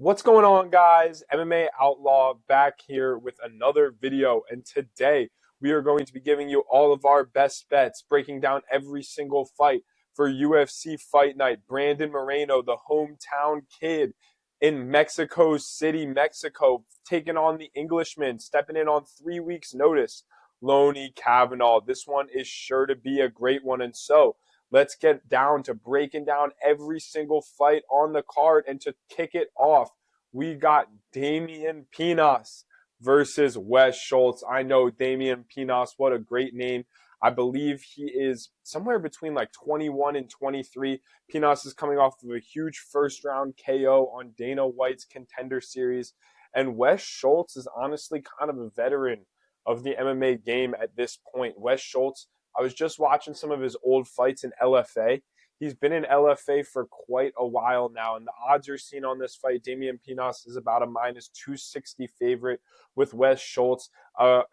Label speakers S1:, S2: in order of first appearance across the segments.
S1: What's going on, guys? MMA Outlaw back here with another video, and today we are going to be giving you all of our best bets, breaking down every single fight for UFC Fight Night. Brandon Moreno, the hometown kid in Mexico City, Mexico, taking on the Englishman, stepping in on 3 weeks' notice, Loney Kavanagh. This one is sure to be a great one, and so let's get down to breaking down every single fight on the card. And to kick it off, we got Damian Pinas versus Wes Schultz. I know Damian Pinas, what a great name. I believe he is somewhere between like 21 and 23. Pinas is coming off of a huge first round KO on Dana White's Contender Series. And Wes Schultz is honestly kind of a veteran of the MMA game at this point. Wes Schultz, I was just watching some of his old fights in LFA. He's been in LFA for quite a while now, and the odds you're seeing on this fight, Damian Pinas is about a minus 260 favorite with Wes Schultz,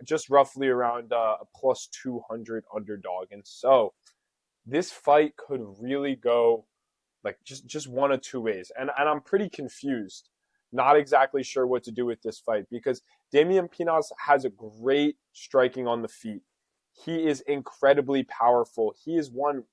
S1: just roughly around a plus 200 underdog. And so this fight could really go like just one of two ways. And I'm pretty confused, not exactly sure what to do with this fight because Damian Pinas has a great striking on the feet. He is incredibly powerful. He has won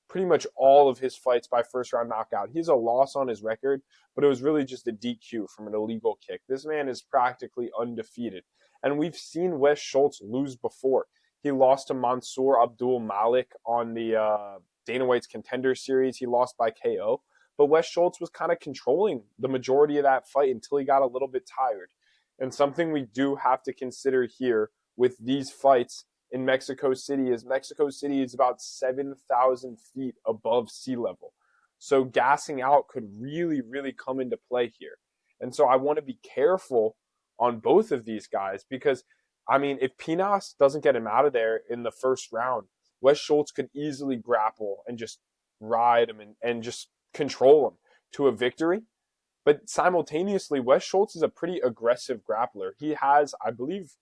S1: pretty much all of his fights by first round knockout. He has a loss on his record, but it was really just a DQ from an illegal kick. This man is practically undefeated. And we've seen Wes Schultz lose before. He lost to Mansour Abdul Malik on the Dana White's Contender Series. He lost by KO. But Wes Schultz was kind of controlling the majority of that fight until he got a little bit tired. And something we do have to consider here with these fights in Mexico City is about 7,000 feet above sea level. So gassing out could really, really come into play here. And so I want to be careful on both of these guys because, I mean, if Pinas doesn't get him out of there in the first round, Wes Schultz could easily grapple and just ride him and just control him to a victory. But simultaneously, Wes Schultz is a pretty aggressive grappler. He has, I believe,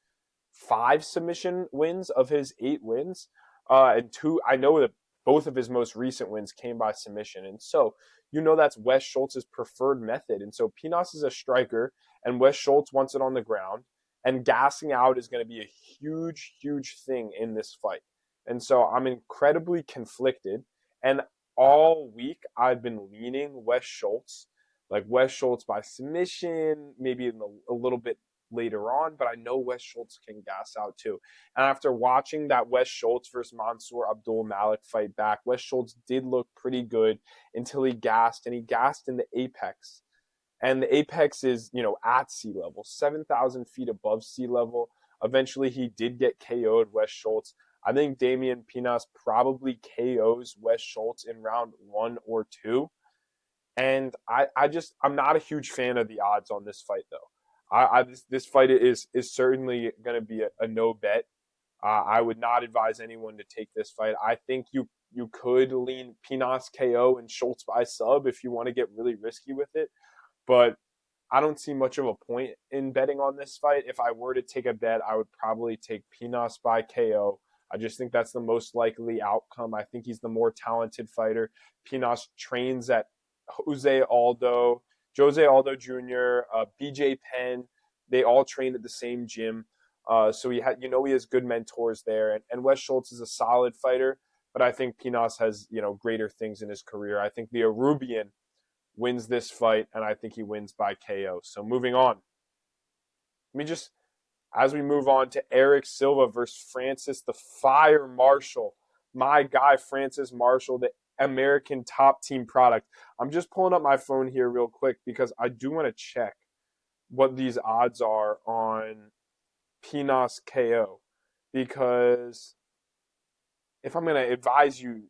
S1: 5 submission wins of his 8 wins, and 2. I know that both of his most recent wins came by submission, and so that's Wes Schultz's preferred method. And so Pinas is a striker, and Wes Schultz wants it on the ground, and gassing out is going to be a huge, huge thing in this fight. And so I'm incredibly conflicted, and all week I've been leaning Wes Schultz, like Wes Schultz by submission, maybe a little bit later on, but I know Wes Schultz can gas out too. And after watching that Wes Schultz versus Mansour Abdul Malik fight back, Wes Schultz did look pretty good until he gassed, and he gassed in the apex. And the apex is, at sea level, 7,000 feet above sea level. Eventually, he did get KO'd, Wes Schultz. I think Damian Pinas probably KOs Wes Schultz in round 1 or 2. And I'm not a huge fan of the odds on this fight, though. This fight is certainly going to be a no bet. I would not advise anyone to take this fight. I think you could lean Pinas KO and Schultz by sub if you want to get really risky with it. But I don't see much of a point in betting on this fight. If I were to take a bet, I would probably take Pinas by KO. I just think that's the most likely outcome. I think he's the more talented fighter. Pinas trains at Jose Aldo Jr., BJ Penn. They all train at the same gym. So he has good mentors there. And Wes Schultz is a solid fighter, but I think Pinas has, greater things in his career. I think the Arubian wins this fight, and I think he wins by KO. So moving on. As we move on to Erik Silva versus Francis the Fire Marshall. My guy, Francis Marshall, the American top team product. I'm just pulling up my phone here real quick because I do want to check what these odds are on Pinas KO, because if I'm going to advise you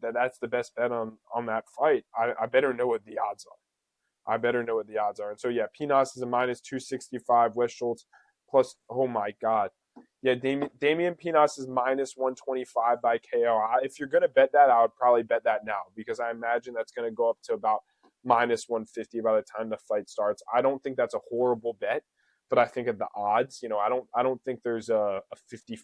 S1: that that's the best bet on that fight, I better know what the odds are. And so yeah, Pinas is a minus 265, Wes Schultz plus, oh my God. Yeah, Damian Pinas is minus 125 by KO. If you're going to bet that, I would probably bet that now because I imagine that's going to go up to about minus 150 by the time the fight starts. I don't think that's a horrible bet, but I think at the odds, I don't think there's a 50,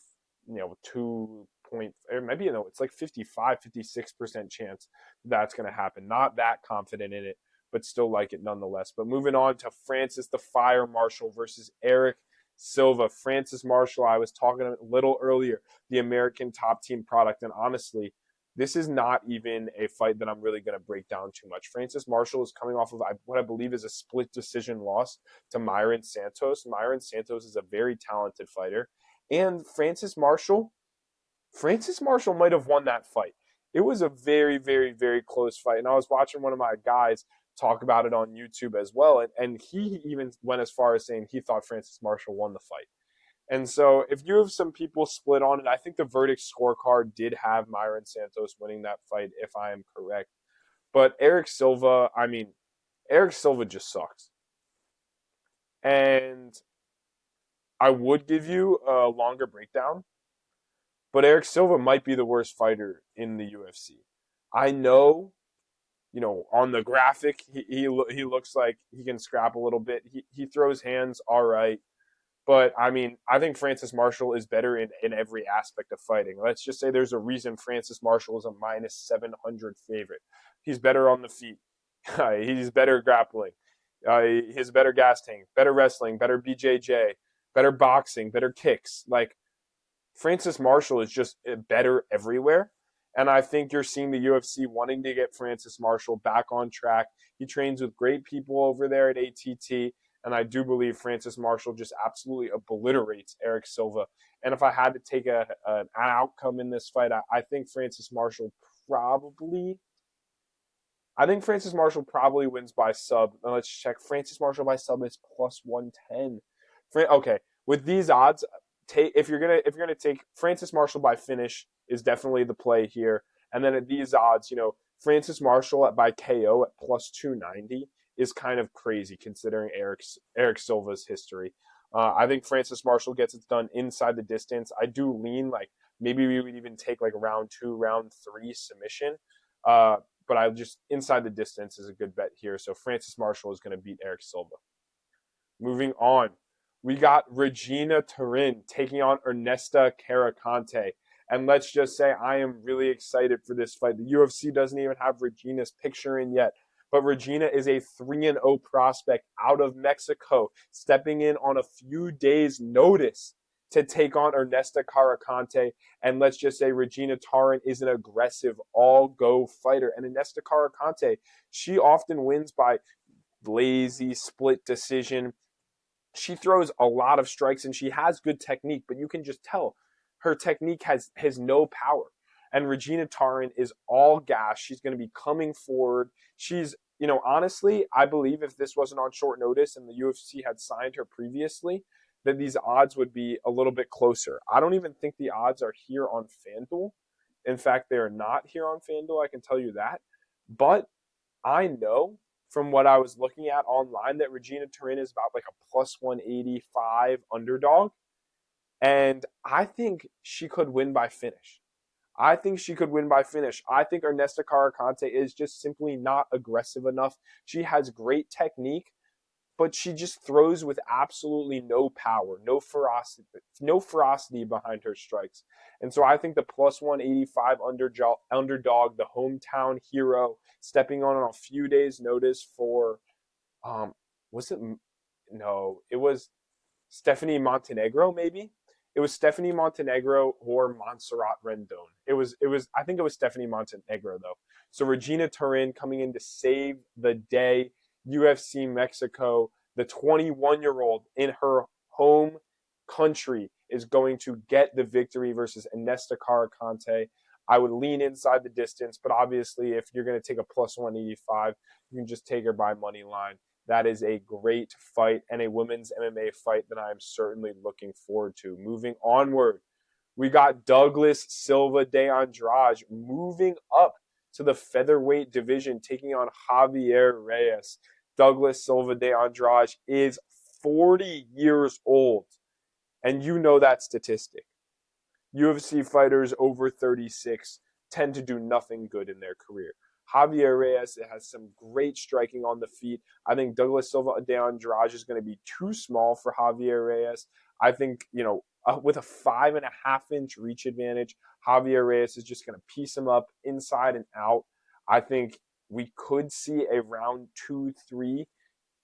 S1: 2 point, or maybe, it's like 55, 56% chance that's going to happen. Not that confident in it. but still like it nonetheless. But moving on to Francis the Fire Marshall versus Erik Silva. Francis Marshall, I was talking a little earlier, the American top team product. And honestly, this is not even a fight that I'm really going to break down too much. Francis Marshall is coming off of what I believe is a split decision loss to Myron Santos. Myron Santos is a very talented fighter. And Francis Marshall might have won that fight. It was a very, very, very close fight. And I was watching one of my guys talk about it on YouTube as well. And he even went as far as saying he thought Francis Marshall won the fight. And so if you have some people split on it, I think the verdict scorecard did have Myron Santos winning that fight, if I am correct. But Erik Silva just sucks. And I would give you a longer breakdown, but Erik Silva might be the worst fighter in the UFC. I know, on the graphic, he looks like he can scrap a little bit. He throws hands all right. But, I think Francis Marshall is better in every aspect of fighting. Let's just say there's a reason Francis Marshall is a minus 700 favorite. He's better on the feet. He's better grappling. He has better gas tank, better wrestling, better BJJ, better boxing, better kicks. Like, Francis Marshall is just better everywhere. And I think you're seeing the UFC wanting to get Francis Marshall back on track. He trains with great people over there at ATT. And I do believe Francis Marshall just absolutely obliterates Erik Silva. And if I had to take an outcome in this fight, I think Francis Marshall probably wins by sub. Now let's check. Francis Marshall by sub is plus 110. Okay, with these odds, if you're gonna take Francis Marshall by finish is definitely the play here. And then at these odds, Francis Marshall by KO at plus 290 is kind of crazy considering Erik Silva's history. I think Francis Marshall gets it done inside the distance. I do lean like maybe we would even take like round 2, round 3 submission. But I just inside the distance is a good bet here. So Francis Marshall is going to beat Erik Silva. Moving on, we got Regina Tarin taking on Ernesta Kareckaite. And let's just say I am really excited for this fight. The UFC doesn't even have Regina's picture in yet. But Regina is a 3-0 prospect out of Mexico, stepping in on a few days' notice to take on Ernesta Kareckaite. And let's just say Regina Tarin is an aggressive all-go fighter. And Ernesta Kareckaite, she often wins by lazy split decision. She throws a lot of strikes and she has good technique, but you can just tell her technique has no power. And Regina Tarin is all gas. She's going to be coming forward. She's, honestly, I believe if this wasn't on short notice and the UFC had signed her previously, that these odds would be a little bit closer. I don't even think the odds are here on FanDuel. In fact, they are not here on FanDuel. I can tell you that. But I know from what I was looking at online that Regina Tarin is about like a plus 185 underdog. And I think she could win by finish. I think Ernesta Kareckaite is just simply not aggressive enough. She has great technique, but she just throws with absolutely no power, no ferocity behind her strikes. And so I think the plus 185 underdog, the hometown hero, stepping on a few days' notice for, it was Stephanie Montenegro, maybe? It was Stephanie Montenegro or Montserrat Rendon. I think it was Stephanie Montenegro, though. So Regina Tarin coming in to save the day. UFC Mexico, the 21-year-old in her home country is going to get the victory versus Ernesta Kareckaite. I would lean inside the distance, but obviously if you're going to take a plus 185, you can just take her by money line. That is a great fight and a women's MMA fight that I am certainly looking forward to. Moving onward, we got Douglas Silva de Andrade moving up to the featherweight division, taking on Javier Reyes. Douglas Silva de Andrade is 40 years old, and you know that statistic. UFC fighters over 36 tend to do nothing good in their career. Javier Reyes has some great striking on the feet. I think Douglas Silva de Andrade is going to be too small for Javier Reyes. I think, with a 5.5-inch reach advantage, Javier Reyes is just going to piece him up inside and out. I think we could see a round 2-3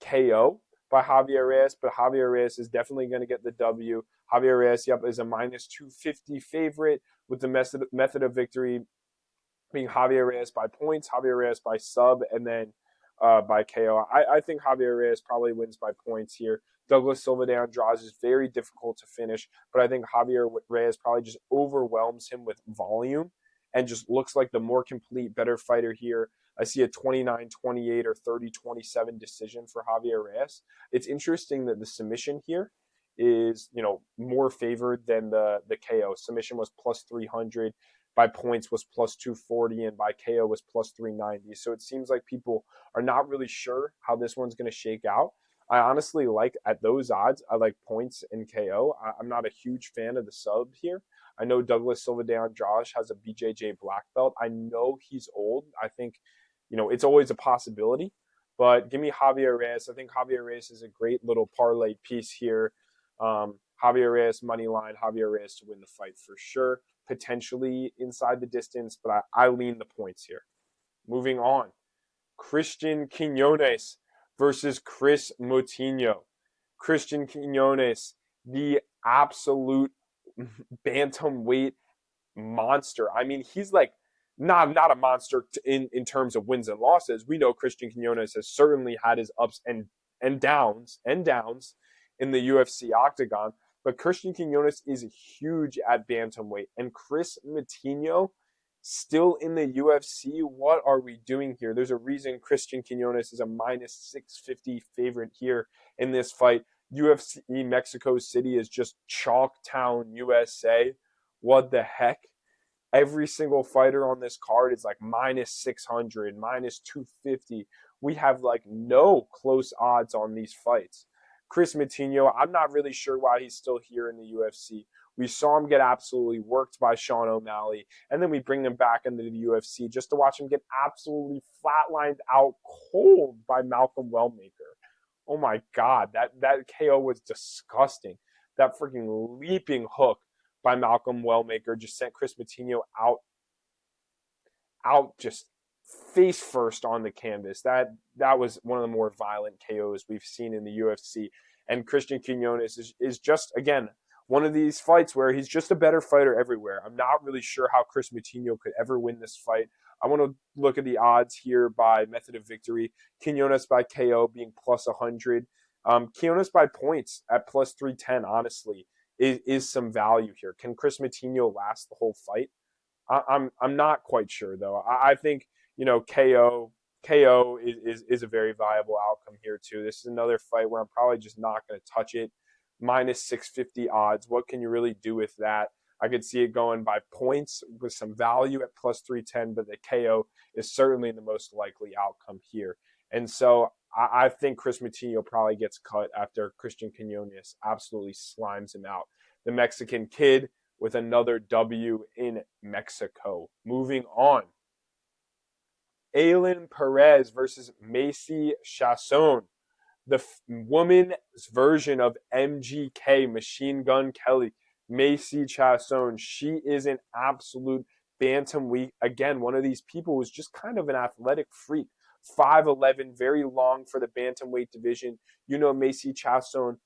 S1: KO by Javier Reyes, but Javier Reyes is definitely going to get the W. Javier Reyes, yep, is a minus 250 favorite with the method of victory being Javier Reyes by points, Javier Reyes by sub, and then by KO. I think Javier Reyes probably wins by points here. Douglas Silva de Andrade is very difficult to finish, but I think Javier Reyes probably just overwhelms him with volume and just looks like the more complete, better fighter here. I see a 29-28 or 30-27 decision for Javier Reyes. It's interesting that the submission here is, more favored than the KO. Submission was plus 300, by points was plus 240, and by KO was plus 390. So it seems like people are not really sure how this one's going to shake out. I honestly like, at those odds, I like points and KO. I'm not a huge fan of the sub here. I know Douglas Silva de Andrade has a BJJ black belt. I know he's old. I think, it's always a possibility. But give me Javier Reyes. I think Javier Reyes is a great little parlay piece here. Javier Reyes money line, Javier Reyes to win the fight for sure. Potentially inside the distance, but I lean the points here. Moving on. Christian Quinonez versus Chris Moutinho. Christian Quinonez, the absolute bantamweight monster. I mean, he's like not a monster in terms of wins and losses. We know Christian Quinonez has certainly had his ups and downs in the UFC octagon, but Christian Quinonez is huge at bantamweight, and Chris Moutinho still in the UFC. What are we doing here? There's a reason Christian Quinonez is a minus 650 favorite here in this fight. UFC Mexico City is just Chalktown, USA. What the heck? Every single fighter on this card is like minus 600, minus 250. We have like no close odds on these fights. Chris Moutinho, I'm not really sure why he's still here in the UFC. We saw him get absolutely worked by Sean O'Malley, and then we bring him back into the UFC just to watch him get absolutely flatlined out cold by Malcolm Wellmaker. Oh my God, that KO was disgusting. That freaking leaping hook by Malcolm Wellmaker just sent Chris Moutinho out just face first on the canvas. That was one of the more violent KOs we've seen in the UFC. And Christian Quinonez is just, again, one of these fights where he's just a better fighter everywhere. I'm not really sure how Chris Moutinho could ever win this fight. I want to look at the odds here by method of victory. Quinonez by KO being plus 100. Quinonez by points at plus 310, honestly, is some value here. Can Chris Moutinho last the whole fight? I'm not quite sure, though. I think, KO is a very viable outcome here, too. This is another fight where I'm probably just not going to touch it. Minus 650 odds. What can you really do with that? I could see it going by points with some value at plus 310, but the KO is certainly the most likely outcome here. And so I think Chris Moutinho probably gets cut after Christian Quinonez absolutely slimes him out. The Mexican kid with another W in Mexico. Moving on. Aylin Perez versus Macy Chiasson. The woman's version of MGK, Machine Gun Kelly, Macy Chiasson. She is an absolute bantamweight. Again, one of these people who's just kind of an athletic freak. 5'11", very long for the bantamweight division. Macy Chiasson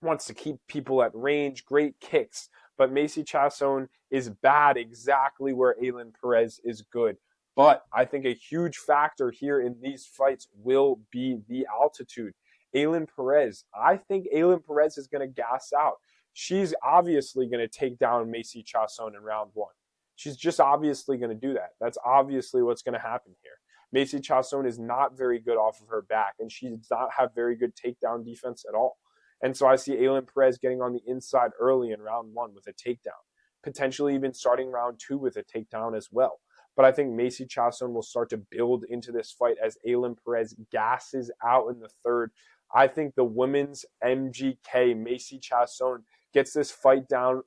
S1: wants to keep people at range, great kicks. But Macy Chiasson is bad exactly where Aylin Perez is good. But I think a huge factor here in these fights will be the altitude. Aylin Perez, I think Aylin Perez is going to gas out. She's obviously going to take down Macy Chiasson in round one. She's just obviously going to do that. That's obviously what's going to happen here. Macy Chiasson is not very good off of her back, and she does not have very good takedown defense at all. And so I see Aylin Perez getting on the inside early in round one with a takedown, potentially even starting round two with a takedown as well. But I think Macy Chiasson will start to build into this fight as Aylin Perez gasses out in the third. I think the women's MGK, Macy Chiasson, gets this fight done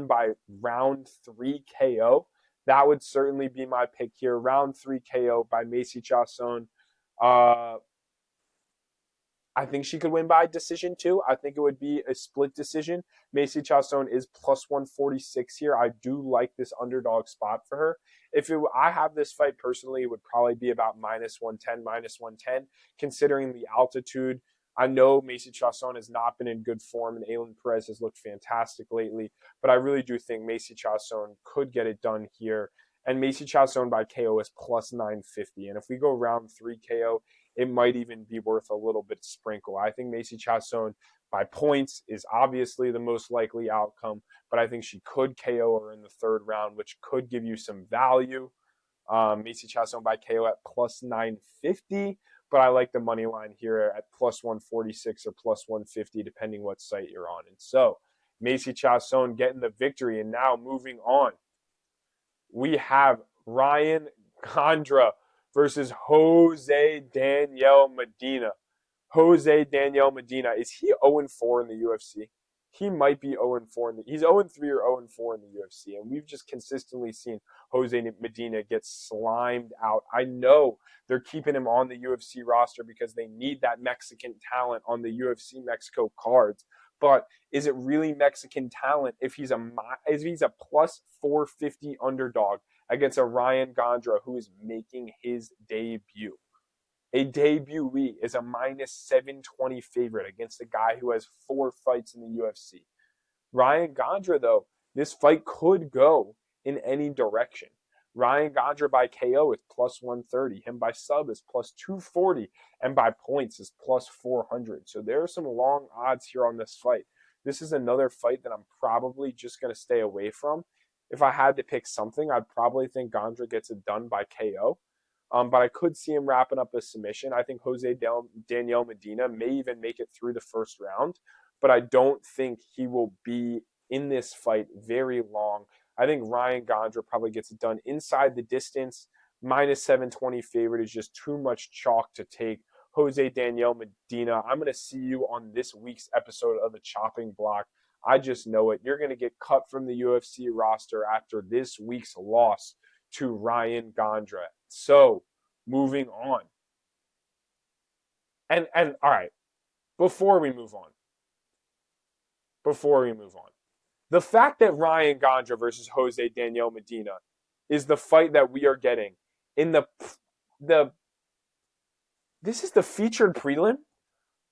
S1: by round 3 KO. That would certainly be my pick here. Round 3 KO by Macy Chiasson. I think she could win by decision too. I think it would be a split decision. Macy Chiasson is plus 146 here. I do like this underdog spot for her. I have this fight personally, it would probably be about minus 110, minus 110, considering the altitude. I know Macy Chiasson has not been in good form, and Aylin Perez has looked fantastic lately, but I really do think Macy Chiasson could get it done here. And Macy Chiasson by KO is plus 950. And if we go round 3 KO, it might even be worth a little bit sprinkle. I think Macy Chiasson by points is obviously the most likely outcome, but I think she could KO her in the third round, which could give you some value. Macy Chiasson by KO at plus 950, but I like the money line here at plus 146 or plus 150, depending what site you're on. And so Macy Chiasson getting the victory. And now moving on, we have Ryan Gandra versus Jose Daniel Medina. Jose Daniel Medina, is he 0-4 in the UFC? He might be 0-4. He's 0-3 or 0-4 in the UFC, and we've just consistently seen Jose Medina get slimed out. I know they're keeping him on the UFC roster because they need that Mexican talent on the UFC Mexico cards. But is it really Mexican talent if he's a plus 450 underdog against a Ryan Gandra who is making his debut? A debutee is a minus 720 favorite against a guy who has 4 fights in the UFC. Ryan Gandra, though, this fight could go in any direction. Ryan Gandra by KO is plus 130. Him by sub is plus 240. And by points is plus 400. So there are some long odds here on this fight. This is another fight that I'm probably just going to stay away from. If I had to pick something, I'd probably think Gandra gets it done by KO. But I could see him wrapping up a submission. I think Jose Daniel Medina may even make it through the first round. But I don't think he will be in this fight very long. I think Ryan Gandra probably gets it done inside the distance. Minus 720 favorite is just too much chalk to take. Jose Daniel Medina, I'm going to see you on this week's episode of the Chopping Block. I just know it. You're going to get cut from the UFC roster after this week's loss to Ryan Gandra. So, moving on. And all right, before we move on, the fact that Ryan Gandra versus Jose Daniel Medina is the fight that we are getting in this is the featured prelim?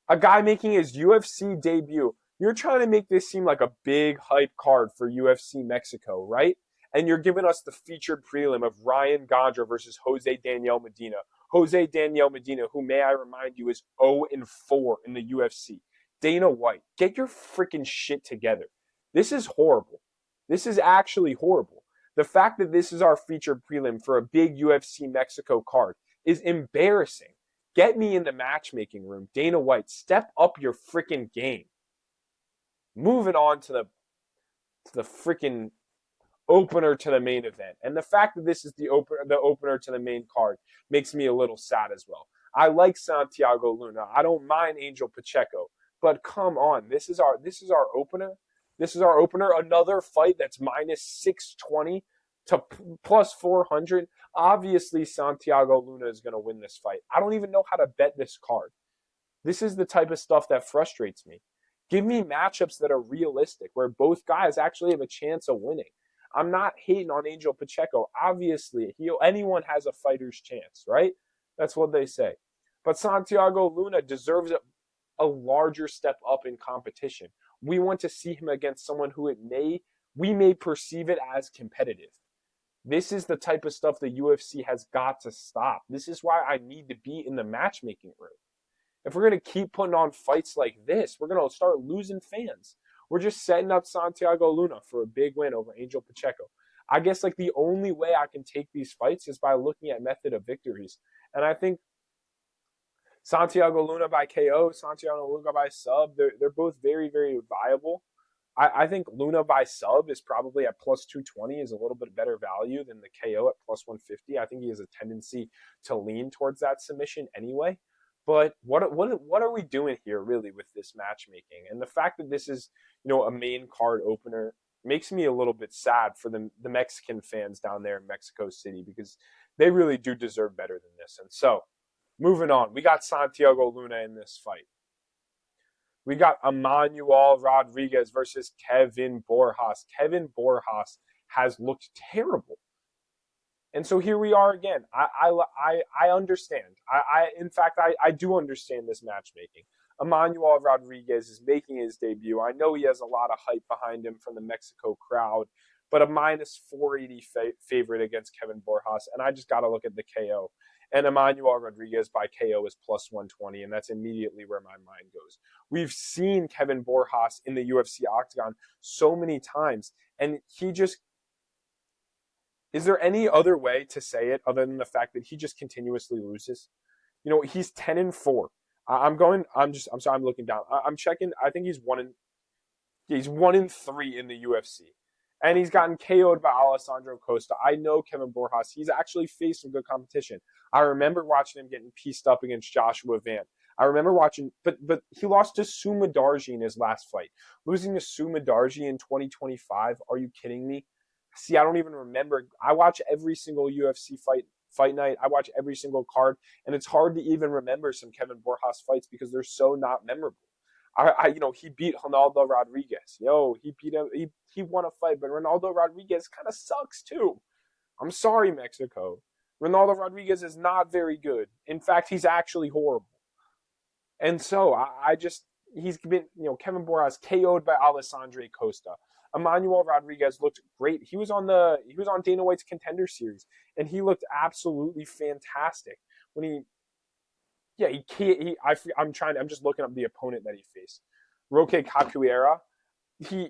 S1: A guy making his UFC debut. You're trying to make this seem like a big hype card for UFC Mexico, right? And you're giving us the featured prelim of Ryan Gandra versus Jose Daniel Medina. Jose Daniel Medina, who, may I remind you, is 0-4 in the UFC. Dana White, get your freaking shit together. This is horrible. This is actually horrible. The fact that this is our featured prelim for a big UFC Mexico card is embarrassing. Get me in the matchmaking room. Dana White, step up your freaking game. Moving on to the freaking opener to the main event. And the fact that this is the opener to the main card makes me a little sad as well. I like Santiago Luna. I don't mind Angel Pacheco. But come on, this is our opener. This is our opener. Another fight that's minus 620 to plus 400. Obviously, Santiago Luna is going to win this fight. I don't even know how to bet this card. This is the type of stuff that frustrates me. Give me matchups that are realistic, where both guys actually have a chance of winning. I'm not hating on Angel Pacheco. Obviously, anyone has a fighter's chance, right? That's what they say. But Santiago Luna deserves a larger step up in competition. We want to see him against someone who we may perceive it as competitive. This is the type of stuff the UFC has got to stop. This is why I need to be in the matchmaking room. If we're going to keep putting on fights like this, we're going to start losing fans. We're just setting up Santiago Luna for a big win over Angel Pacheco. I guess the only way I can take these fights is by looking at method of victories. And I think Santiago Luna by KO, Santiago Luna by sub, they're both very, very viable. I think Luna by sub is probably at plus 220 is a little bit better value than the KO at plus 150. I think he has a tendency to lean towards that submission anyway. But what are we doing here really with this matchmaking? And the fact that this is, a main card opener makes me a little bit sad for the Mexican fans down there in Mexico City, because they really do deserve better than this. And so, moving on, we got Santiago Luna in this fight. We got Emmanuel Rodriguez versus Kevin Borjas. Kevin Borjas has looked terrible. And so here we are again. I understand. In fact, I do understand this matchmaking. Emmanuel Rodriguez is making his debut. I know he has a lot of hype behind him from the Mexico crowd, but a minus 480 favorite against Kevin Borjas. And I just got to look at the KO. And Emmanuel Rodriguez by KO is plus 120, and that's immediately where my mind goes. We've seen Kevin Borjas in the UFC octagon so many times, and he just, is there any other way to say it other than the fact that he just continuously loses? You know, he's 10-4. I'm sorry, I'm looking down. I'm checking. I think he's 1-3 in the UFC. And he's gotten KO'd by Alessandro Costa. I know Kevin Borjas. He's actually faced some good competition. I remember watching him getting pieced up against Joshua Van. I remember watching, but he lost to Suma Darji in his last fight. Losing to Suma Darji in 2025, are you kidding me? See, I don't even remember. I watch every single UFC fight night. I watch every single card, and it's hard to even remember some Kevin Borjas fights because they're so not memorable. He beat Ronaldo Rodriguez. He beat him. He won a fight, but Ronaldo Rodriguez kind of sucks too. I'm sorry, Mexico. Ronaldo Rodriguez is not very good. In fact, he's actually horrible. And so he's been, Kevin Borjas KO'd by Alessandro Costa. Emmanuel Rodriguez looked great. He was on Dana White's Contender Series, and he looked absolutely fantastic when I'm just looking up the opponent that he faced. Roque Capoeira, he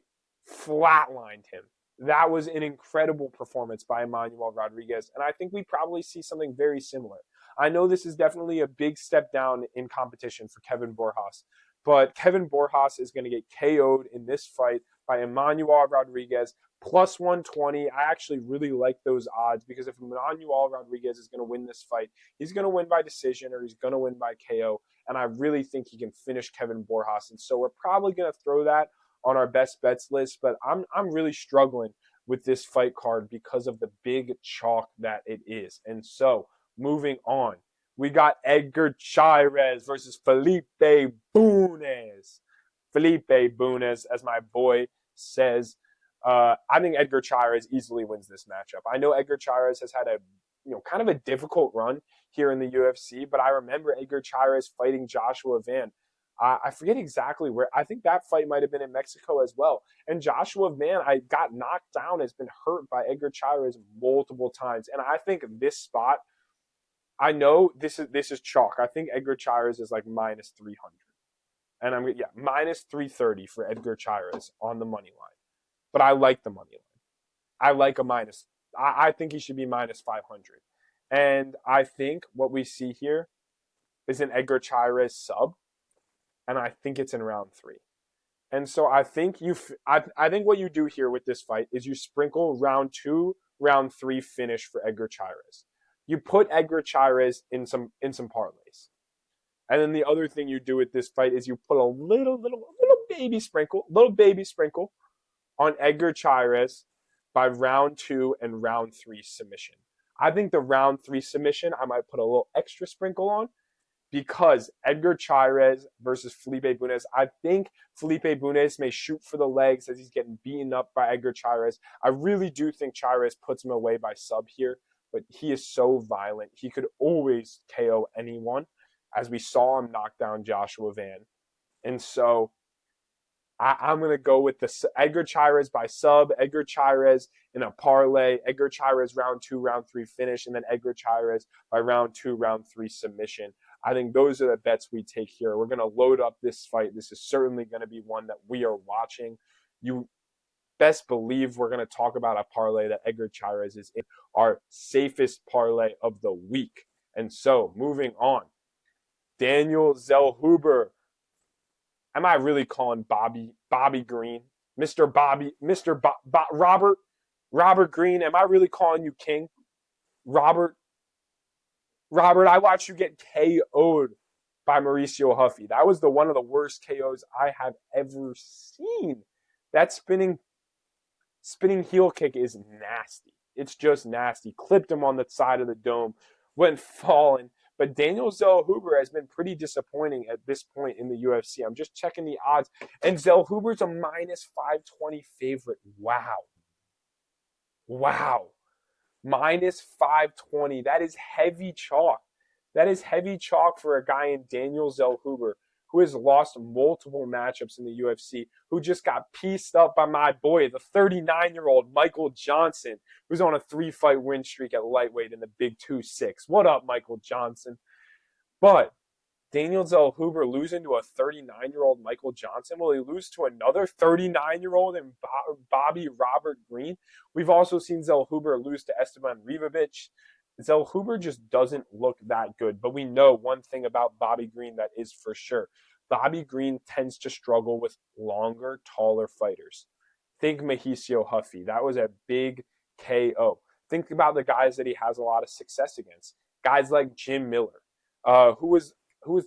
S1: flatlined him. That was an incredible performance by Emmanuel Rodriguez, and I think we probably see something very similar. I know this is definitely a big step down in competition for Kevin Borjas, but Kevin Borjas is going to get KO'd in this fight by Emmanuel Rodriguez, plus 120. I actually really like those odds because if Emmanuel Rodriguez is going to win this fight, he's going to win by decision or he's going to win by KO, and I really think he can finish Kevin Borjas. And so we're probably going to throw that on our best bets list, but I'm really struggling with this fight card because of the big chalk that it is. And so moving on, we got Edgar Chairez versus Felipe Bunes. Felipe Bunes, as my boy says. I think Edgar Chairez easily wins this matchup. I know Edgar Chairez has had a kind of a difficult run here in the UFC, but I remember Edgar Chairez fighting Joshua Van. I forget exactly where. I think that fight might have been in Mexico as well. And Joshua Van, I got knocked down, has been hurt by Edgar Chairez multiple times. And I think this spot, I know this is chalk. I think Edgar Chairez is like minus 300. And minus 330 for Edgar Chairez on the money line. But I like the money line. I like a minus. I think he should be minus 500. And I think what we see here is an Edgar Chairez sub. And I think it's in round 3. And so I think I think what you do here with this fight is you sprinkle round 2, round 3 finish for Edgar Chairez. You put Edgar Chairez in some parlays. And then the other thing you do with this fight is you put a little baby sprinkle on Edgar Chairez by round 2 and round 3 submission. I think the round 3 submission I might put a little extra sprinkle on because Edgar Chairez versus Felipe Bunes, I think Felipe Bunes may shoot for the legs as he's getting beaten up by Edgar Chairez. I really do think Chairez puts him away by sub here, but he is so violent. He could always KO anyone, as we saw him knock down Joshua Van. And so I'm going to go with the Edgar Chairez by sub, Edgar Chairez in a parlay, Edgar Chairez round 2, round 3 finish, and then Edgar Chairez by round 2, round 3 submission. I think those are the bets we take here. We're going to load up this fight. This is certainly going to be one that we are watching. You best believe we're going to talk about a parlay that Edgar Chairez is in, our safest parlay of the week. And so moving on, Daniel Zellhuber. Am I really calling Bobby Green? Robert Green, am I really calling you king? Robert, I watched you get KO'd by Mauricio Huffy. That was one of the worst KOs I have ever seen. That spinning heel kick is nasty. It's just nasty. Clipped him on the side of the dome, went falling, But Daniel Zellhuber has been pretty disappointing at this point in the UFC. I'm just checking the odds, and Zellhuber's a minus 520 favorite. Wow. Wow. Minus 520. That is heavy chalk. That is heavy chalk for a guy in Daniel Zellhuber, who has lost multiple matchups in the UFC, who just got pieced up by my boy, the 39-year-old Michael Johnson, who's on a 3-fight win streak at lightweight in the Big 2-6. What up, Michael Johnson? But Daniel Zellhuber losing to a 39-year-old Michael Johnson? Will he lose to another 39-year-old and Bobby Robert Green? We've also seen Zellhuber lose to Esteban Rivovic. Zellhuber just doesn't look that good. But we know one thing about Bobby Green that is for sure. Bobby Green tends to struggle with longer, taller fighters. Think Mauricio Huffy. That was a big KO. Think about the guys that he has a lot of success against. Guys like Jim Miller, who was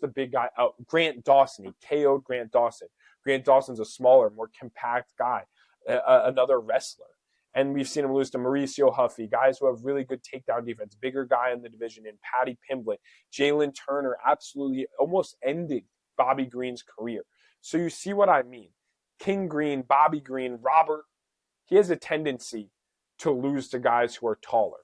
S1: the big guy? Oh, Grant Dawson. He KO'd Grant Dawson. Grant Dawson's a smaller, more compact guy, another wrestler. And we've seen him lose to Mauricio Huffy, guys who have really good takedown defense, bigger guy in the division, and Paddy Pimblett. Jalen Turner absolutely almost ended Bobby Green's career. So you see what I mean. King Green, Bobby Green, Robert, he has a tendency to lose to guys who are taller.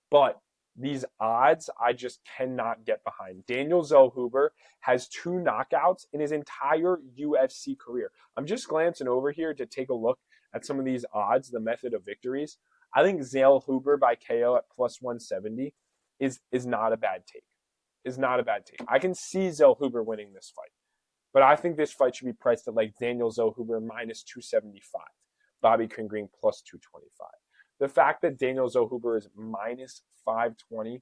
S1: But these odds, I just cannot get behind. Daniel Zellhuber has 2 knockouts in his entire UFC career. I'm just glancing over here to take a look at some of these odds, the method of victories. I think Zellhuber by KO at plus 170 is not a bad take. Is not a bad take. I can see Zellhuber winning this fight. But I think this fight should be priced at like Daniel Zellhuber minus 275. Bobby Green plus 225. The fact that Daniel Zellhuber is minus 520,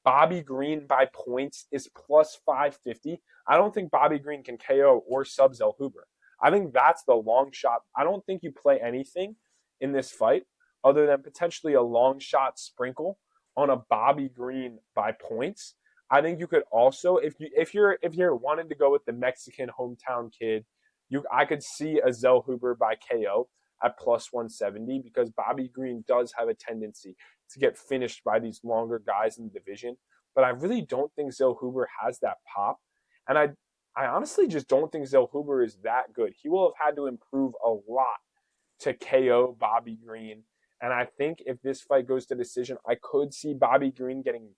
S1: Bobby Green by points is plus 550. I don't think Bobby Green can KO or sub Zellhuber. I think that's the long shot. I don't think you play anything in this fight other than potentially a long shot sprinkle on a Bobby Green by points. I think you could also, if you're wanting to go with the Mexican hometown kid, I could see a Zellhuber by KO at plus 170 because Bobby Green does have a tendency to get finished by these longer guys in the division. But I really don't think Zellhuber has that pop. And I honestly just don't think Zellhuber is that good. He will have had to improve a lot to KO Bobby Green. And I think if this fight goes to decision, I could see Bobby Green getting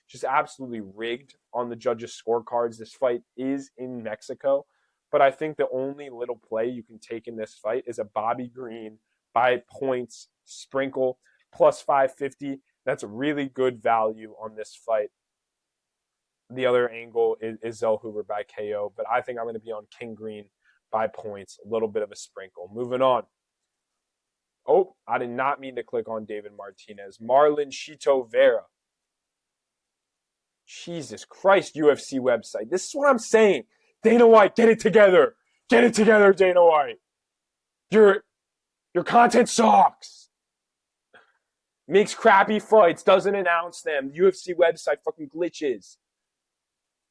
S1: just absolutely rigged on the judges' scorecards. This fight is in Mexico. But I think the only little play you can take in this fight is a Bobby Green by points sprinkle plus 550. That's really good value on this fight. The other angle is Zellhuber by KO, but I think I'm going to be on King Green by points, a little bit of a sprinkle. Moving on. Oh, I did not mean to click on David Martinez. Marlon Chito Vera. Jesus Christ, UFC website. This is what I'm saying. Dana White, get it together. Get it together, Dana White. Your content sucks. Makes crappy fights, doesn't announce them. The UFC website fucking glitches.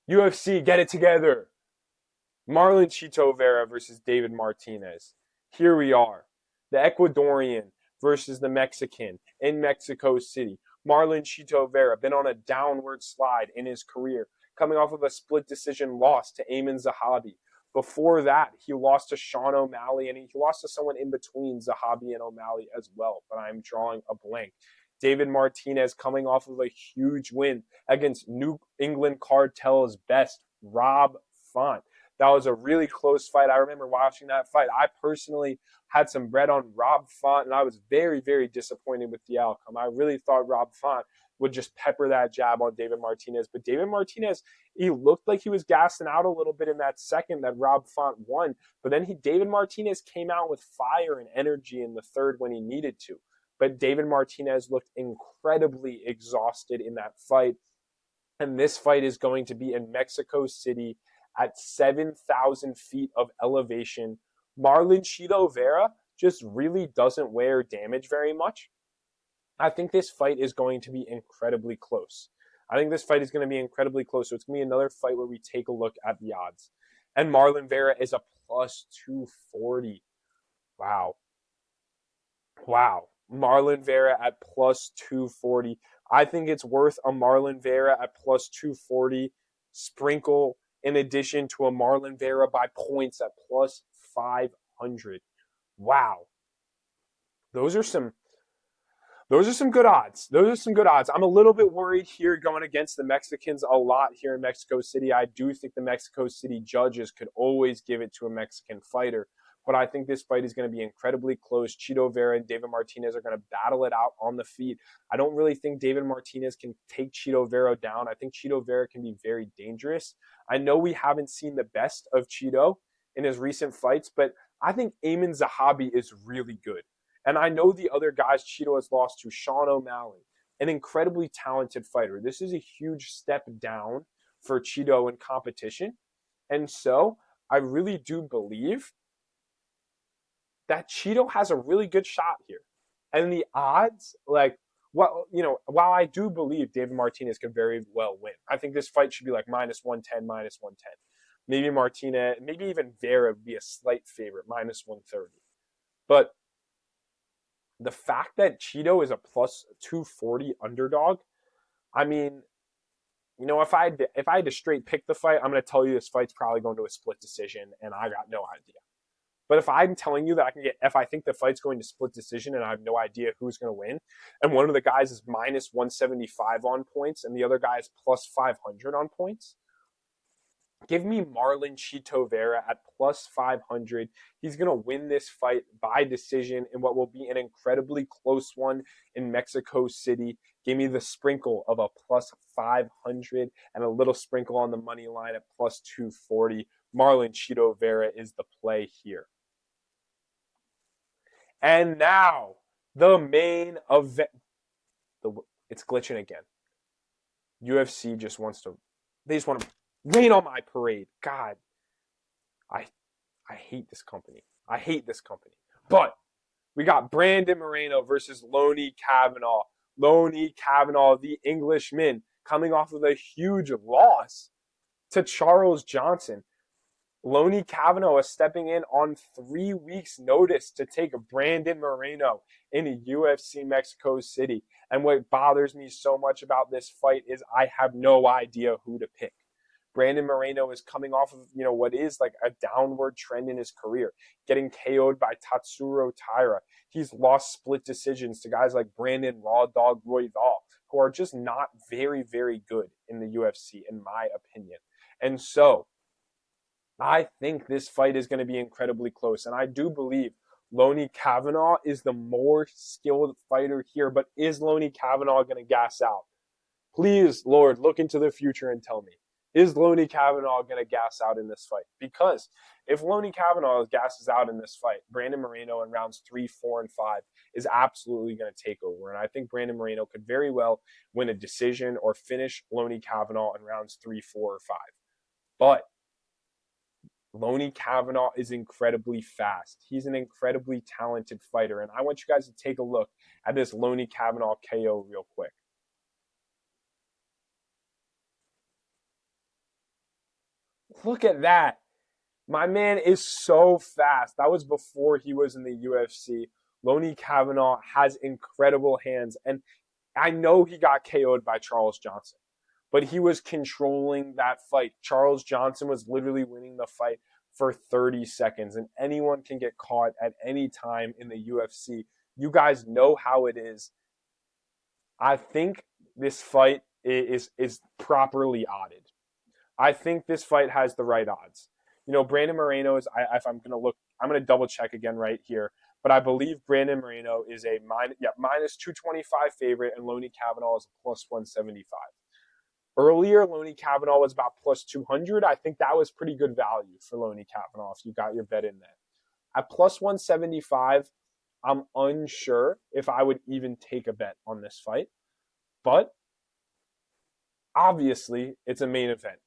S1: UFC, get it together. Marlon Chito Vera versus David Martinez. Here we are. The Ecuadorian versus the Mexican in Mexico City. Marlon Chito Vera been on a downward slide in his career, coming off of a split decision loss to Ayman Zahabi. Before that, he lost to Sean O'Malley, and he lost to someone in between Zahabi and O'Malley as well, but I'm drawing a blank. David Martinez coming off of a huge win against New England Cartel's best, Rob Font. That was a really close fight. I remember watching that fight. I personally had some bread on Rob Font, and I was very, very disappointed with the outcome. I really thought Rob Font would just pepper that jab on David Martinez. But David Martinez, he looked like he was gassing out a little bit in that second that Rob Font won. But then David Martinez came out with fire and energy in the third when he needed to. But David Martinez looked incredibly exhausted in that fight. And this fight is going to be in Mexico City at 7,000 feet of elevation. Marlon Chito Vera just really doesn't wear damage very much. I think this fight is going to be incredibly close. So it's going to be another fight where we take a look at the odds. And Marlon Vera is a plus 240. Wow. Marlon Vera at plus 240. I think it's worth a Marlon Vera at plus 240. Sprinkle in addition to a Marlon Vera by points at plus 500. Wow. Those are some good odds. Those are some good odds. I'm a little bit worried here going against the Mexicans a lot here in Mexico City. I do think the Mexico City judges could always give it to a Mexican fighter, but I think this fight is going to be incredibly close. Chito Vera and David Martinez are going to battle it out on the feet. I don't really think David Martinez can take Chito Vera down. I think Chito Vera can be very dangerous. I know we haven't seen the best of Chito in his recent fights, but I think Amin Zahabi is really good. And I know the other guys Chito has lost to, Sean O'Malley, an incredibly talented fighter. This is a huge step down for Chito in competition. And so I really do believe that Chito has a really good shot here. And the odds, while I do believe David Martinez could very well win, I think this fight should be like minus 110, minus 110. Maybe Martinez, maybe even Vera would be a slight favorite, minus 130. But the fact that Chito is a plus 240 underdog, I mean, if I had to straight pick the fight, I'm going to tell you this fight's probably going to a split decision, and I got no idea. But if I'm telling you that if I think the fight's going to split decision and I have no idea who's going to win, and one of the guys is minus 175 on points and the other guy is plus 500 on points, give me Marlon Chito Vera at plus 500. He's going to win this fight by decision in what will be an incredibly close one in Mexico City. Give me the sprinkle of a plus 500 and a little sprinkle on the money line at plus 240. Marlon Chito Vera is the play here. And now, the main event. It's glitching again. UFC just want to rain on my parade. God, I hate this company. But we got Brandon Moreno versus Loney Kavanagh. Loney Kavanagh, the Englishman, coming off of a huge loss to Charles Johnson. Loney Kavanagh is stepping in on 3 weeks' notice to take Brandon Moreno in UFC Mexico City. And what bothers me so much about this fight is I have no idea who to pick. Brandon Moreno is coming off of, what is like a downward trend in his career, getting KO'd by Tatsuro Taira. He's lost split decisions to guys like Brandon Raw Dog Royval, who are just not very, very good in the UFC, in my opinion. And so I think this fight is going to be incredibly close. And I do believe Loney Kavanagh is the more skilled fighter here. But is Loney Kavanagh going to gas out? Please, Lord, look into the future and tell me. Is Loney Kavanagh going to gas out in this fight? Because if Loney Kavanagh gasses out in this fight, Brandon Moreno in rounds 3, 4, and 5 is absolutely going to take over. And I think Brandon Moreno could very well win a decision or finish Loney Kavanagh in rounds 3, 4, or 5. But Loney Kavanagh is incredibly fast. He's an incredibly talented fighter. And I want you guys to take a look at this Loney Kavanagh KO real quick. Look at that. My man is so fast. That was before he was in the UFC. Loney Kavanagh has incredible hands. And I know he got KO'd by Charles Johnson, but he was controlling that fight. Charles Johnson was literally winning the fight for 30 seconds, and anyone can get caught at any time in the UFC. You guys know how it is. I think this fight is properly odded. I think this fight has the right odds. Brandon Moreno is, if I'm going to look, I'm going to double check again right here, but I believe Brandon Moreno is a minus 225 favorite, and Loney Kavanagh is a plus 175. Earlier, Loney Kavanagh was about plus 200. I think that was pretty good value for Loney Kavanagh if you got your bet in there. At plus 175, I'm unsure if I would even take a bet on this fight. But obviously, it's a main event.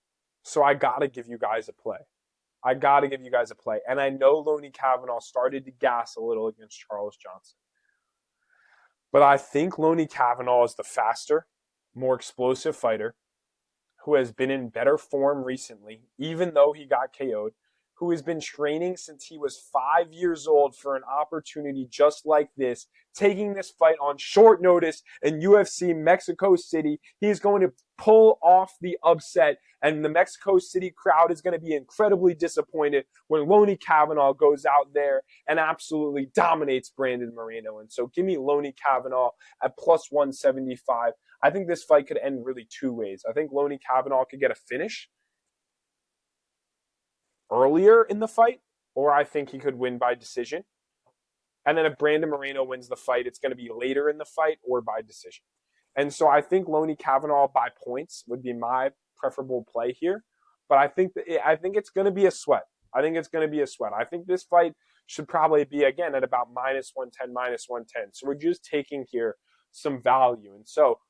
S1: So I got to give you guys a play. And I know Loney Kavanagh started to gas a little against Charles Johnson. But I think Loney Kavanagh is the faster, more explosive fighter who has been in better form recently, even though he got KO'd, who has been training since he was 5 years old for an opportunity just like this, taking this fight on short notice in UFC Mexico City. He's going to pull off the upset, and the Mexico City crowd is going to be incredibly disappointed when Loney Kavanagh goes out there and absolutely dominates Brandon Moreno. And so give me Loney Kavanagh at plus 175. I think this fight could end really two ways. I think Loney Kavanagh could get a finish earlier in the fight, or I think he could win by decision. And then if Brandon Moreno wins the fight, it's going to be later in the fight or by decision. And so I think Loney Kavanagh by points would be my preferable play here. But I think it's going to be a sweat. I think this fight should probably be, again, at about minus 110, minus 110. So we're just taking here some value. And so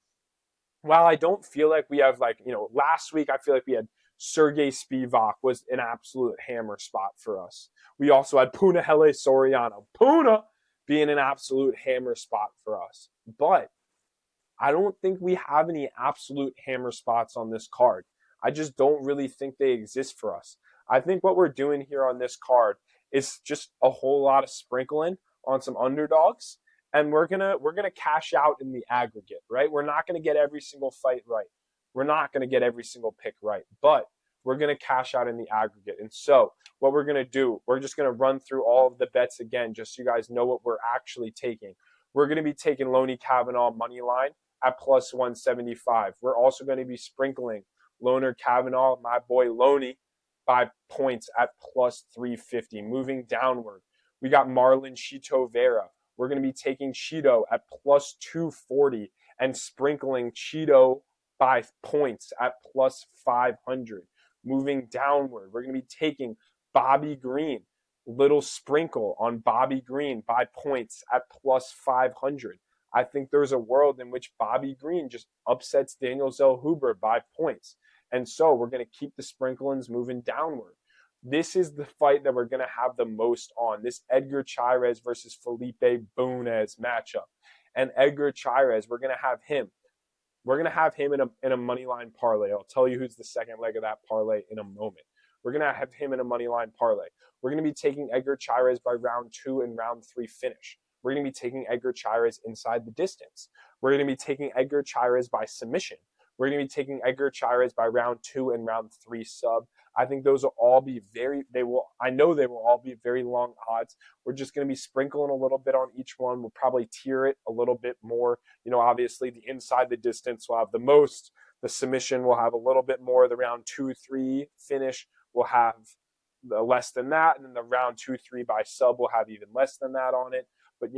S1: while I don't feel like we have, last week I feel like we had Sergey Spivak was an absolute hammer spot for us. We also had Punahele Soriano. Puna being an absolute hammer spot for us. But I don't think we have any absolute hammer spots on this card. I just don't really think they exist for us. I think what we're doing here on this card is just a whole lot of sprinkling on some underdogs, and we're gonna cash out in the aggregate, right? We're not gonna get every single fight right. We're not gonna get every single pick right, but we're gonna cash out in the aggregate. And so what we're gonna do, we're just gonna run through all of the bets again, just so you guys know what we're actually taking. We're gonna be taking Loney Kavanagh money line at plus 175. We're also going to be sprinkling Loner Kavanagh, my boy Loney, by points at plus 350. Moving downward, we got Marlon Chito Vera. We're going to be taking Chito at plus 240 and sprinkling Chito by points at plus 500. Moving downward, we're going to be taking Bobby Green, little sprinkle on Bobby Green by points at plus 500. I think there's a world in which Bobby Green just upsets Daniel Zellhuber by points. And so we're going to keep the sprinklings moving downward. This is the fight that we're going to have the most on, this Edgar Chairez versus Felipe Bunes matchup. And Edgar Chairez, we're going to have him. We're going to have him in a money line parlay. I'll tell you who's the second leg of that parlay in a moment. We're going to have him in a money line parlay. We're going to be taking Edgar Chairez by round 2 and round 3 finish. We're going to be taking Edgar Chairez inside the distance. We're going to be taking Edgar Chairez by submission. We're going to be taking Edgar Chairez by round 2 and round 3 sub. I think those will all be I know they will all be very long odds. We're just going to be sprinkling a little bit on each one. We'll probably tier it a little bit more. Obviously the inside the distance will have the most. The submission will have a little bit more. The round 2-3 finish will have less than that. And then the round 2-3 by sub will have even less than that on it. But,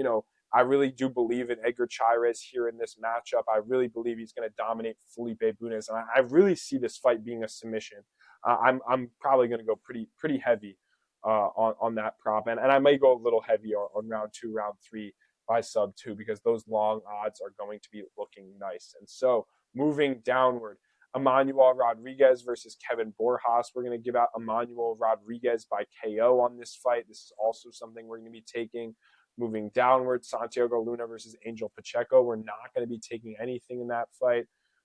S1: I really do believe in Edgar Chairez here in this matchup. I really believe he's going to dominate Felipe Bunes. And I really see this fight being a submission. I'm probably going to go pretty heavy on that prop. And I may go a little heavy on round 2, round 3 by sub 2, because those long odds are going to be looking nice. And so moving downward, Emmanuel Rodriguez versus Kevin Borjas. We're going to give out Emmanuel Rodriguez by KO on this fight. This is also something we're going to be taking. Moving downward, Santiago Luna versus Angel Pacheco. We're not going to be taking anything in that fight.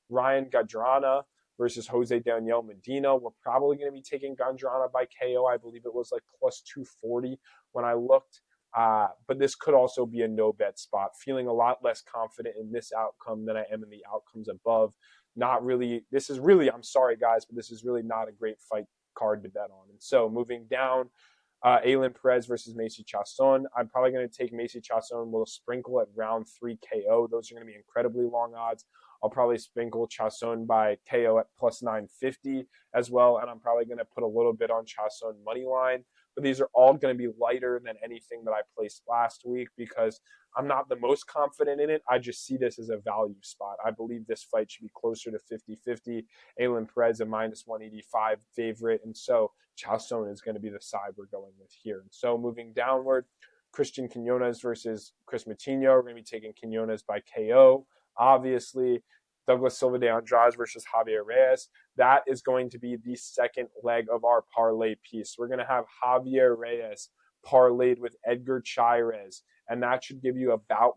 S1: Ryan Gandra versus Jose Daniel Medina. We're probably going to be taking Gandra by KO. I believe it was like plus 240 when I looked. But this could also be a no-bet spot. Feeling a lot less confident in this outcome than I am in the outcomes above. I'm sorry, guys, but this is really not a great fight card to bet on. And so moving down, Aylin Perez versus Macy Chiasson. I'm probably going to take Macy Chiasson. We'll sprinkle at round 3 KO. Those are going to be incredibly long odds. I'll probably sprinkle Chiasson by KO at plus 950 as well. And I'm probably going to put a little bit on Chiasson money line. But these are all going to be lighter than anything that I placed last week, because I'm not the most confident in it. I just see this as a value spot. I believe this fight should be closer to 50-50. Aylin Perez, a minus 185 favorite. And so Chiasson is going to be the side we're going with here. And so moving downward, Christian Quinonez versus Chris Moutinho. We're going to be taking Quinonez by KO. Obviously, Douglas Silva de Andrade versus Javier Reyes. That is going to be the second leg of our parlay piece. We're going to have Javier Reyes parlayed with Edgar Chairez, and that should give you about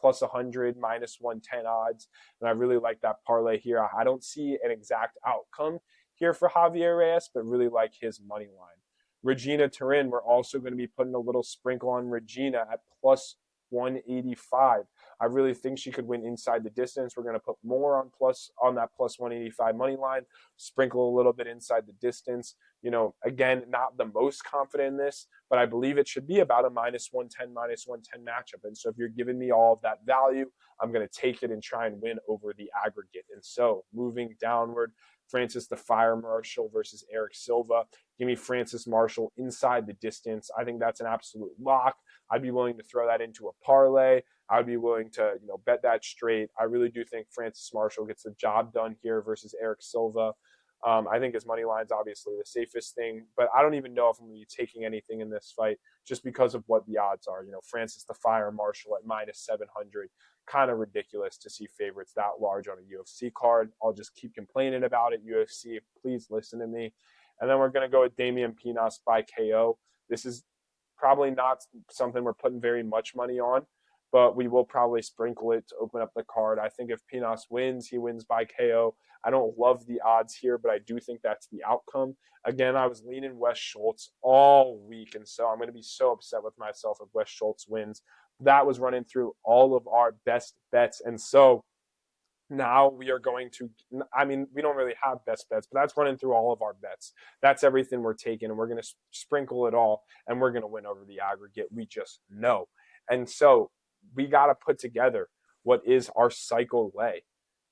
S1: plus 100, minus 110 odds. And I really like that parlay here. I don't see an exact outcome here for Javier Reyes, but really like his money line. Regina Tarin, we're also going to be putting a little sprinkle on Regina at plus 185. I really think she could win inside the distance. We're going to put more on that plus 185 money line, sprinkle a little bit inside the distance. Again, not the most confident in this, but I believe it should be about a minus 110 matchup. And so if you're giving me all of that value, I'm going to take it and try and win over the aggregate. And so moving downward, Francis the Fire Marshal versus Erik Silva. Give me Francis Marshall inside the distance. I think that's an absolute lock. I'd be willing to throw that into a parlay. I'd be willing to, bet that straight. I really do think Francis Marshall gets the job done here versus Erik Silva. I think his money line's obviously the safest thing, but I don't even know if I'm going to be taking anything in this fight just because of what the odds are. Francis the Fire Marshall at minus 700. Kind of ridiculous to see favorites that large on a UFC card. I'll just keep complaining about it. UFC, please listen to me. And then we're going to go with Damian Pinas by KO. This is probably not something we're putting very much money on, but we will probably sprinkle it to open up the card. I think if Pinas wins, he wins by KO. I don't love the odds here, but I do think that's the outcome. Again, I was leaning Wes Schultz all week, and so I'm going to be so upset with myself if Wes Schultz wins. That was running through all of our best bets, and so now we are going to, we don't really have best bets, but that's running through all of our bets. That's everything we're taking, and we're going to sprinkle it all, and we're going to win over the aggregate. We just know. And so we got to put together what is our cycle lay.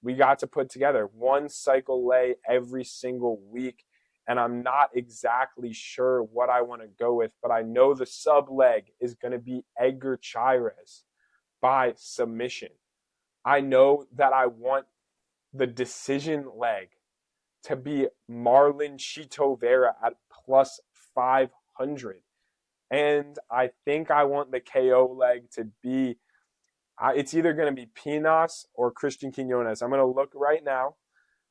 S1: We got to put together one cycle lay every single week, and I'm not exactly sure what I want to go with, but I know the sub leg is going to be Edgar Chairez by submission. I know that I want the decision leg to be Marlon Chito Vera at plus 500. And I think I want the KO leg to be, it's either going to be Pinas or Christian Quinonez. I'm going to look right now.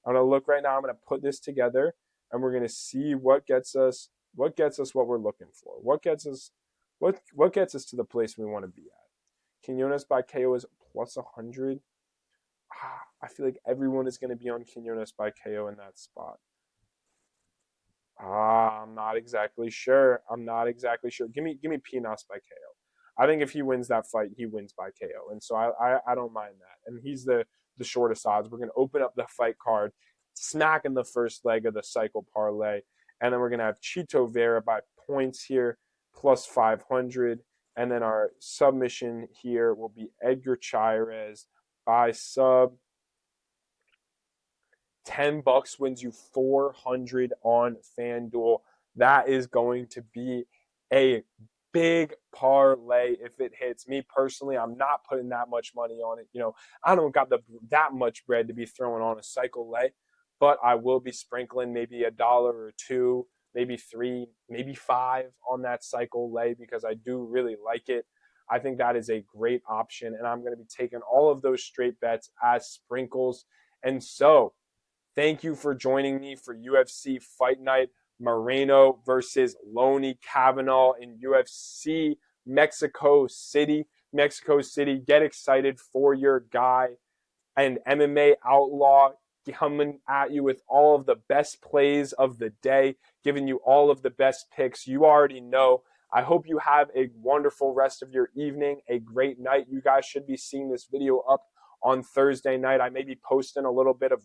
S1: I'm going to put this together, and we're going to see what gets us what we're looking for. What gets us to the place we want to be at. Quinonez by KO is plus 100. I feel like everyone is going to be on Quinonez by KO in that spot. I'm not exactly sure. Give me Pinas by KO. I think if he wins that fight, he wins by KO. And so I don't mind that. And he's the shortest odds. We're going to open up the fight card, smack in the first leg of the cycle parlay. And then we're going to have Chito Vera by points here, plus 500. And then our submission here will be Edgar Chairez by sub. $10 wins you 400 on FanDuel. That is going to be a big parlay if it hits. Me personally, I'm not putting that much money on it. I don't got that much bread to be throwing on a cycle lay, but I will be sprinkling maybe $1 or $2, maybe $3, maybe $5 on that cycle lay because I do really like it. I think that is a great option, and I'm going to be taking all of those straight bets as sprinkles. And so, thank you for joining me for UFC Fight Night. Moreno versus Loney Kavanagh in UFC Mexico City. Get excited for your guy and MMA Outlaw coming at you with all of the best plays of the day, giving you all of the best picks. You already know. I hope you have a wonderful rest of your evening, a great night. You guys should be seeing this video up on Thursday night. I may be posting a little bit of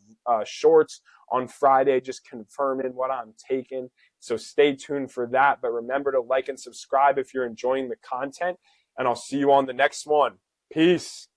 S1: shorts on Friday, just confirming what I'm taking. So stay tuned for that. But remember to like and subscribe if you're enjoying the content. And I'll see you on the next one. Peace.